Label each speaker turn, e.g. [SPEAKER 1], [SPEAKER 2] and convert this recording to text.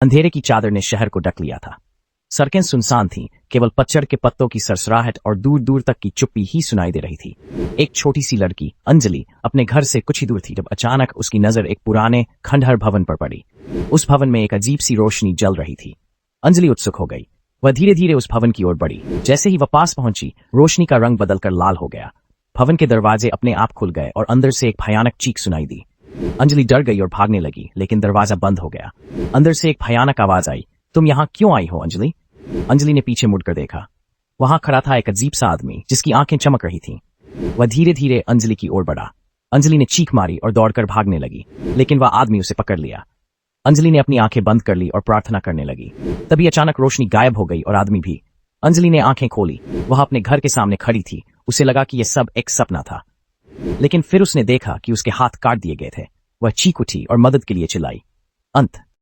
[SPEAKER 1] अंधेरे की चादर ने शहर को ढक लिया था। सड़कें सुनसान थीं, केवल पतझड़ के पत्तों की सरसराहट और दूर दूर तक की चुप्पी ही सुनाई दे रही थी। एक छोटी सी लड़की अंजलि अपने घर से कुछ ही दूर थी जब अचानक उसकी नजर एक पुराने खंडहर भवन पर पड़ी। उस भवन में एक अजीब सी रोशनी जल रही थी। अंजलि उत्सुक हो गई। वह धीरे धीरे उस भवन की ओर बढ़ी। जैसे ही वह पास पहुंची, रोशनी का रंग बदलकर लाल हो गया। भवन के दरवाजे अपने आप खुल गए और अंदर से एक भयानक चीख सुनाई दी। अंजलि डर गई और भागने लगी, लेकिन दरवाजा बंद हो गया। अंदर से एक भयानक आवाज आई, तुम यहाँ क्यों आई हो अंजलि? अंजलि ने पीछे मुड़कर देखा। वहां खड़ा था एक अजीब सा आदमी जिसकी आंखें चमक रही थीं। वह धीरे धीरे अंजलि की ओर बढ़ा। अंजलि ने चीख मारी और दौड़कर भागने लगी, लेकिन वह आदमी उसे पकड़ लिया। अंजलि ने अपनी आंखें बंद कर ली और प्रार्थना करने लगी। तभी अचानक रोशनी गायब हो गई और आदमी भी। अंजलि ने आंखें खोली। वह अपने घर के सामने खड़ी थी। उसे लगा कि यह सब एक सपना था, लेकिन फिर उसने देखा कि उसके हाथ काट दिए गए थे। वह चीख उठी और मदद के लिए चिल्लाई। अंत।